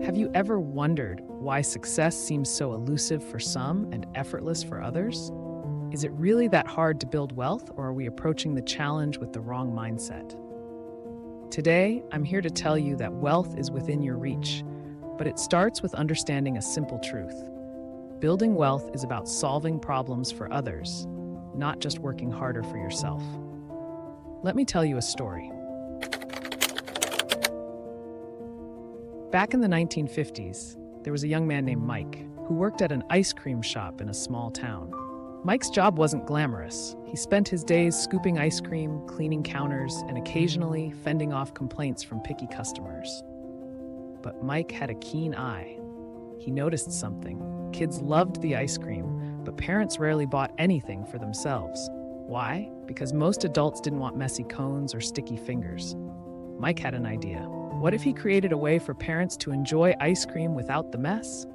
Have you ever wondered why success seems so elusive for some and effortless for others? Is it really that hard to build wealth, or are we approaching the challenge with the wrong mindset? Today, I'm here to tell you that wealth is within your reach, but it starts with understanding a simple truth. Building wealth is about solving problems for others, not just working harder for yourself. Let me tell you a story. Back in the 1950s, there was a young man named Mike who worked at an ice cream shop in a small town. Mike's job wasn't glamorous. He spent his days scooping ice cream, cleaning counters, and occasionally fending off complaints from picky customers. But Mike had a keen eye. He noticed something. Kids loved the ice cream, but parents rarely bought anything for themselves. Why? Because most adults didn't want messy cones or sticky fingers. Mike had an idea. What if he created a way for parents to enjoy ice cream without the mess?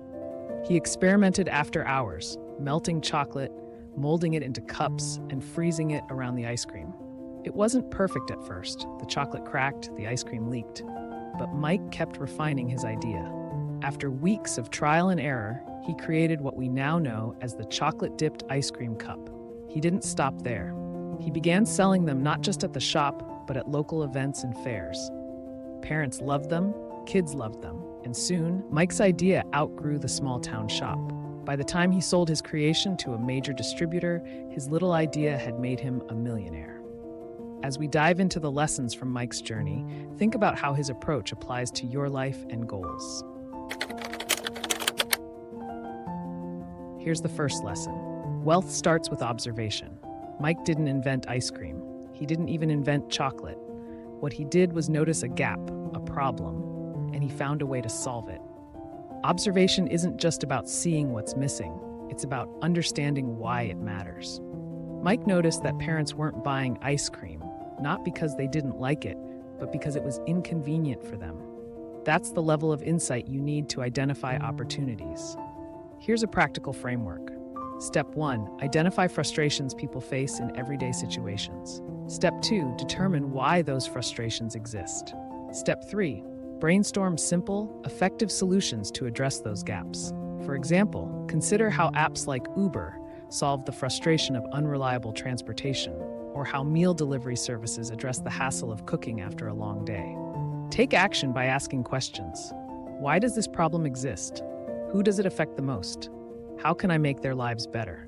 He experimented after hours, melting chocolate, molding it into cups, and freezing it around the ice cream. It wasn't perfect at first. The chocolate cracked, the ice cream leaked. But Mike kept refining his idea. After weeks of trial and error, he created what we now know as the chocolate-dipped ice cream cup. He didn't stop there. He began selling them not just at the shop, but at local events and fairs. Parents loved them, kids loved them, and soon, Mike's idea outgrew the small-town shop. By the time he sold his creation to a major distributor, his little idea had made him a millionaire. As we dive into the lessons from Mike's journey, think about how his approach applies to your life and goals. Here's the first lesson. Wealth starts with observation. Mike didn't invent ice cream. He didn't even invent chocolate. What he did was notice a gap, a problem, and he found a way to solve it. Observation isn't just about seeing what's missing. It's about understanding why it matters. Mike noticed that parents weren't buying ice cream, not because they didn't like it, but because it was inconvenient for them. That's the level of insight you need to identify opportunities. Here's a practical framework. Step 1, identify frustrations people face in everyday situations. Step 2, determine why those frustrations exist. Step 3, brainstorm simple, effective solutions to address those gaps. For example, consider how apps like Uber solve the frustration of unreliable transportation, or how meal delivery services address the hassle of cooking after a long day. Take action by asking questions. Why does this problem exist? Who does it affect the most? How can I make their lives better?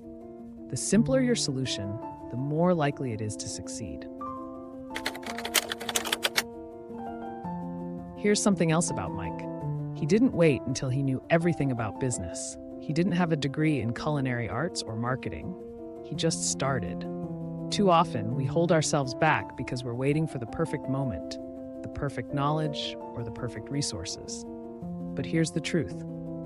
The simpler your solution, the more likely it is to succeed. Here's something else about Mike. He didn't wait until he knew everything about business. He didn't have a degree in culinary arts or marketing. He just started. Too often, we hold ourselves back because we're waiting for the perfect moment, the perfect knowledge, or the perfect resources. But here's the truth.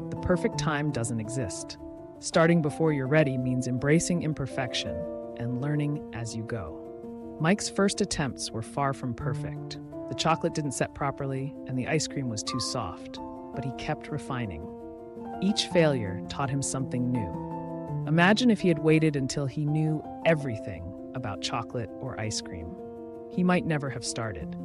The perfect time doesn't exist. Starting before you're ready means embracing imperfection and learning as you go. Mike's first attempts were far from perfect. The chocolate didn't set properly, and the ice cream was too soft, but he kept refining. Each failure taught him something new. Imagine if he had waited until he knew everything about chocolate or ice cream. He might never have started.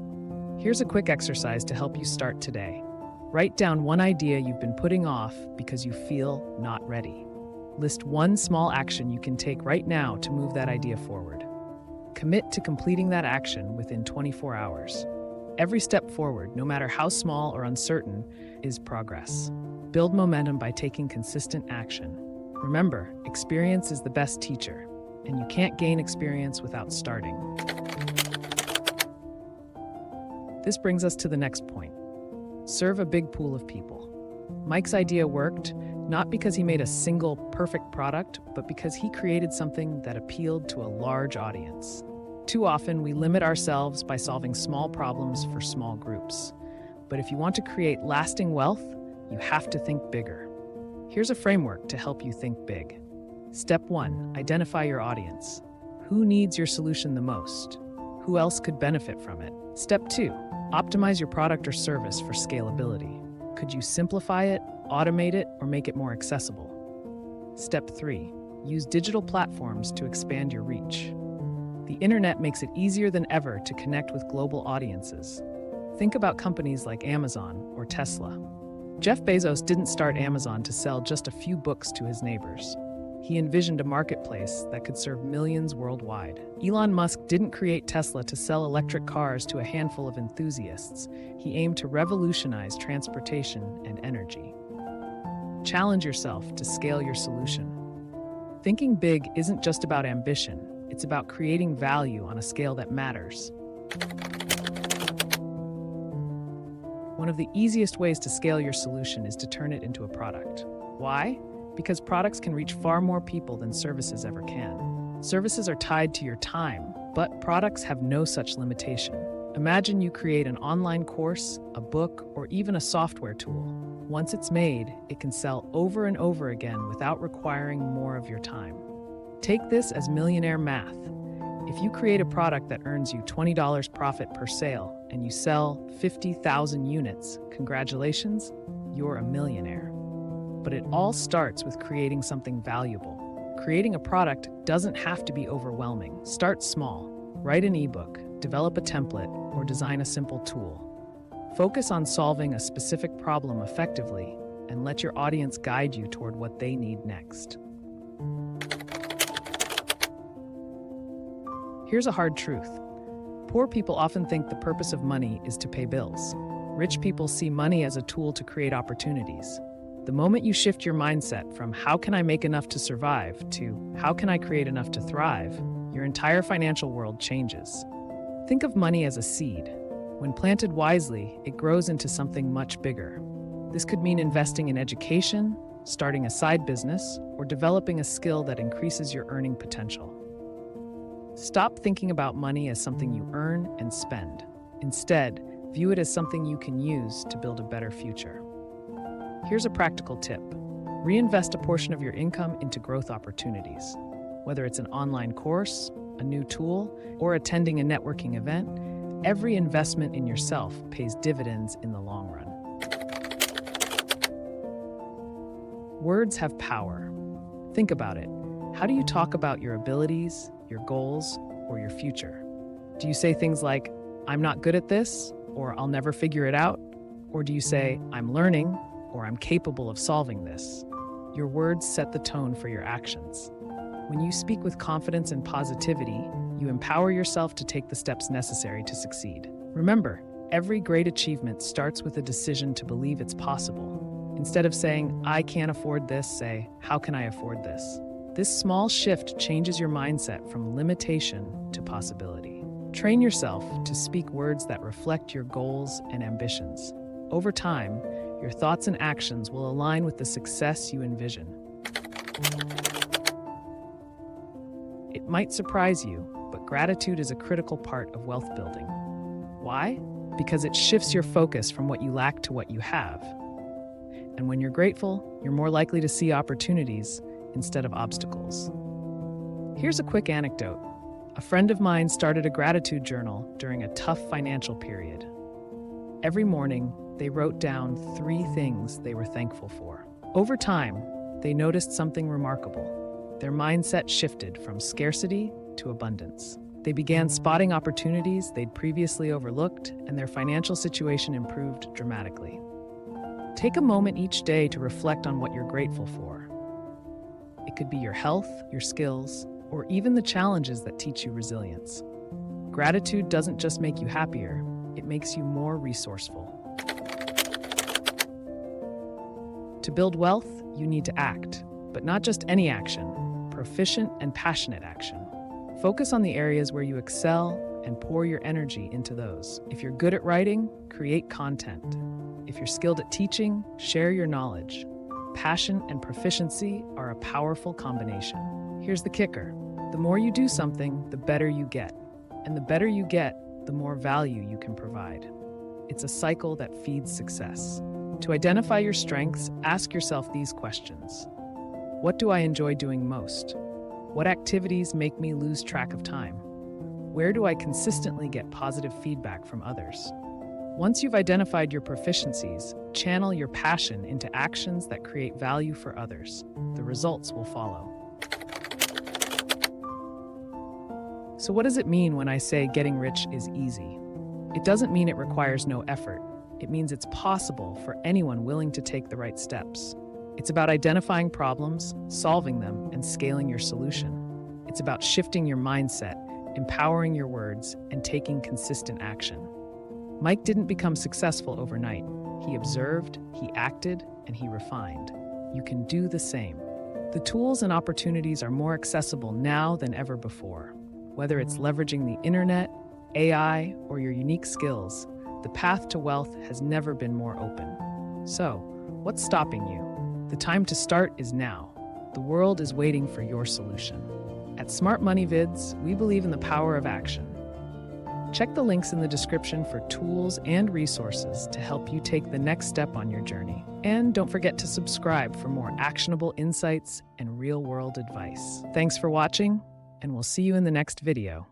Here's a quick exercise to help you start today. Write down one idea you've been putting off because you feel not ready. List one small action you can take right now to move that idea forward. Commit to completing that action within 24 hours. Every step forward, no matter how small or uncertain, is progress. Build momentum by taking consistent action. Remember, experience is the best teacher, and you can't gain experience without starting. This brings us to the next point. Serve a big pool of people. Mike's idea worked, not because he made a single perfect product, but because he created something that appealed to a large audience. Too often, we limit ourselves by solving small problems for small groups. But if you want to create lasting wealth, you have to think bigger. Here's a framework to help you think big. Step 1, identify your audience. Who needs your solution the most? Who else could benefit from it? Step 2, optimize your product or service for scalability. Could you simplify it, automate it, or make it more accessible? Step 3, use digital platforms to expand your reach. The internet makes it easier than ever to connect with global audiences. Think about companies like Amazon or Tesla. Jeff Bezos didn't start Amazon to sell just a few books to his neighbors. He envisioned a marketplace that could serve millions worldwide. Elon Musk didn't create Tesla to sell electric cars to a handful of enthusiasts. He aimed to revolutionize transportation and energy. Challenge yourself to scale your solution. Thinking big isn't just about ambition, it's about creating value on a scale that matters. One of the easiest ways to scale your solution is to turn it into a product. Why? Because products can reach far more people than services ever can. Services are tied to your time, but products have no such limitation. Imagine you create an online course, a book, or even a software tool. Once it's made, it can sell over and over again without requiring more of your time. Take this as millionaire math. If you create a product that earns you $20 profit per sale and you sell 50,000 units, congratulations, you're a millionaire. But it all starts with creating something valuable. Creating a product doesn't have to be overwhelming. Start small. Write an ebook, develop a template, or design a simple tool. Focus on solving a specific problem effectively and let your audience guide you toward what they need next. Here's a hard truth. Poor people often think the purpose of money is to pay bills. Rich people see money as a tool to create opportunities. The moment you shift your mindset from how can I make enough to survive to how can I create enough to thrive, your entire financial world changes. Think of money as a seed. When planted wisely, it grows into something much bigger. This could mean investing in education, starting a side business, or developing a skill that increases your earning potential. Stop thinking about money as something you earn and spend. Instead, view it as something you can use to build a better future. Here's a practical tip. Reinvest a portion of your income into growth opportunities. Whether it's an online course, a new tool, or attending a networking event, every investment in yourself pays dividends in the long run. Words have power. Think about it. How do you talk about your abilities, your goals, or your future? Do you say things like, I'm not good at this, or I'll never figure it out? Or do you say, I'm learning, or I'm capable of solving this? Your words set the tone for your actions. When you speak with confidence and positivity, you empower yourself to take the steps necessary to succeed. Remember, every great achievement starts with a decision to believe it's possible. Instead of saying, I can't afford this, say, how can I afford this? This small shift changes your mindset from limitation to possibility. Train yourself to speak words that reflect your goals and ambitions. Over time, your thoughts and actions will align with the success you envision. It might surprise you, but gratitude is a critical part of wealth building. Why? Because it shifts your focus from what you lack to what you have. And when you're grateful, you're more likely to see opportunities instead of obstacles. Here's a quick anecdote. A friend of mine started a gratitude journal during a tough financial period. Every morning, they wrote down 3 things they were thankful for. Over time, they noticed something remarkable. Their mindset shifted from scarcity to abundance. They began spotting opportunities they'd previously overlooked, and their financial situation improved dramatically. Take a moment each day to reflect on what you're grateful for. It could be your health, your skills, or even the challenges that teach you resilience. Gratitude doesn't just make you happier, it makes you more resourceful. To build wealth, you need to act, but not just any action, proficient and passionate action. Focus on the areas where you excel and pour your energy into those. If you're good at writing, create content. If you're skilled at teaching, share your knowledge. Passion and proficiency are a powerful combination. Here's the kicker. The more you do something, the better you get. And the better you get, the more value you can provide. It's a cycle that feeds success. To identify your strengths, ask yourself these questions. What do I enjoy doing most? What activities make me lose track of time? Where do I consistently get positive feedback from others? Once you've identified your proficiencies, channel your passion into actions that create value for others. The results will follow. So what does it mean when I say getting rich is easy? It doesn't mean it requires no effort. It means it's possible for anyone willing to take the right steps. It's about identifying problems, solving them, and scaling your solution. It's about shifting your mindset, empowering your words, and taking consistent action. Mike didn't become successful overnight. He observed, he acted, and he refined. You can do the same. The tools and opportunities are more accessible now than ever before. Whether it's leveraging the internet, AI, or your unique skills, the path to wealth has never been more open. So, what's stopping you? The time to start is now. The world is waiting for your solution. At Smart Money Vids, we believe in the power of action. Check the links in the description for tools and resources to help you take the next step on your journey. And don't forget to subscribe for more actionable insights and real-world advice. Thanks for watching, and we'll see you in the next video.